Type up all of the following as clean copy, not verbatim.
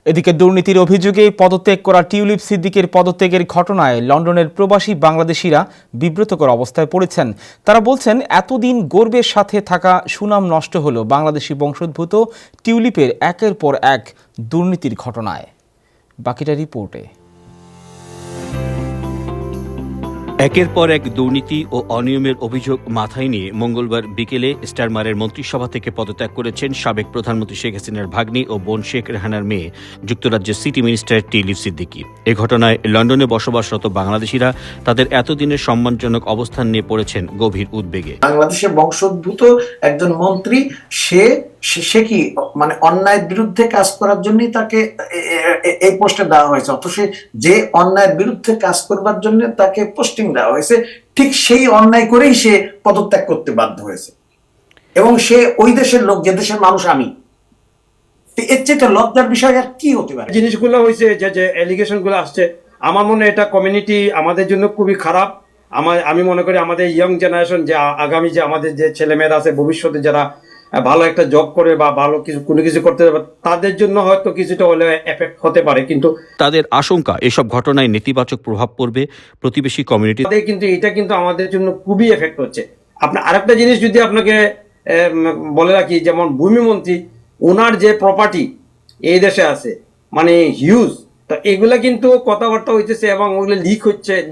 এদিকে দুর্নীতির অভিযোগে পদত্যাগ করা টিউলিপ সিদ্দিকের পদত্যাগের ঘটনায় লন্ডনের প্রবাসী বাংলাদেশিরা বিব্রতকর অবস্থায় পড়েছেন। তারা বলছেন, এতদিন গর্বের সাথে থাকা সুনাম নষ্ট হলো বাংলাদেশি বংশোদ্ভূত টিউলিপের একের পর এক দুর্নীতির ঘটনায়। বাকিটা রিপোর্টে। একের পর এক দুর্নীতি ও অনিয়মের অভিযোগ মাথায় নিয়ে মঙ্গলবার বিকেলে স্টারমারের মন্ত্রিসভা থেকে পদত্যাগ করেছেন সাবেক প্রধানমন্ত্রী শেখ হাসিনার ভাগ্নি ও বোন শেখ রেহানার মেয়ে যুক্তরাজ্যের সিটি মিনিস্টার টিউলিপ সিদ্দিকী। এ ঘটনায় লন্ডনে বসবাসরত বাংলাদেশিরা তাদের এতদিনের সম্মানজনক অবস্থান নিয়ে পড়েছেন গভীর উদ্বেগে। বাংলাদেশের বংশোদ্ভূত একজন মন্ত্রী, সে কি মানে অন্যায়ের বিরুদ্ধে কাজ করার জন্যই তাকে এই পোস্টে দেওয়া হয়েছে, অথচ যে অন্যায়ের বিরুদ্ধে কাজ করবার জন্য তাকে পোস্টিং দেওয়া হয়েছে, ঠিক সেই অন্যায় করেই সে পদত্যাগ করতে বাধ্য হয়েছে। এবং সে ওই দেশের লোক, যে দেশের মানুষ আমি। এর চেয়ে লজ্জার বিষয় আর কি হতে পারে? জিনিসগুলো হয়েছে যে এলিগেশন গুলো আসছে, আমার মনে হয় এটা কমিউনিটি আমাদের জন্য খুবই খারাপ। আমি মনে করি আমাদের ইয়ং জেনারেশন, যে আগামী যে আমাদের যে ছেলেমেয়েরা আছে, ভবিষ্যতে যারা ভালো একটা জব করে বা ভালো কোনো কিছু করতে পারবে, তাদের জন্য হয়তো কিছুটা হলে এফেক্ট হতে পারে। কিন্তু তাদের আশঙ্কা, এসব ঘটনায় নেতিবাচক প্রভাব পড়বে প্রতিবেশী কমিউনিটি। কিন্তু এটা কিন্তু আমাদের জন্য খুবই এফেক্ট হচ্ছে। আপনার আরেকটা জিনিস যদি আপনাকে বলে রাখি, যেমন ভূমিমন্ত্রী, ওনার যে প্রপার্টি এই দেশে আছে মানে হিউজ, তো এগুলা কিন্তু কথাবার্তা হইতেছে এবং ওগুলো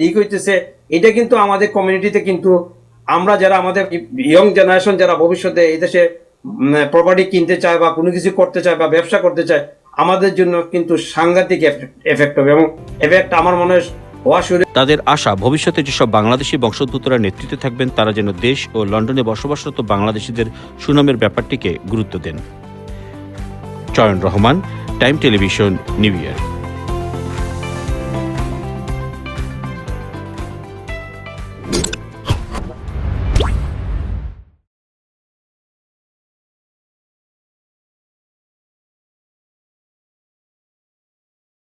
লিক হইতেছে। এটা কিন্তু আমাদের কমিউনিটিতে, কিন্তু আমরা যারা আমাদের ইয়ং জেনারেশন যারা ভবিষ্যতে এই দেশে প্রপার্টি কিনতে চায় বা কোনো কিছু করতে চায় বা ব্যবসা করতে চায়, আমাদের জন্য কিন্তু সাংঘাতিক এফেক্ট হবে। এবং এফেক্ট আমার মনে হয় তাদের আশা, ভবিষ্যতে যেসব বাংলাদেশি বংশোদ্ভূতরা নেতৃত্বে থাকবেন, তারা যেন দেশ ও লন্ডনে বসবাসরত বাংলাদেশিদের সুনামের ব্যাপারটিকে গুরুত্ব দেন। চয়ন Rahman, time television, new York.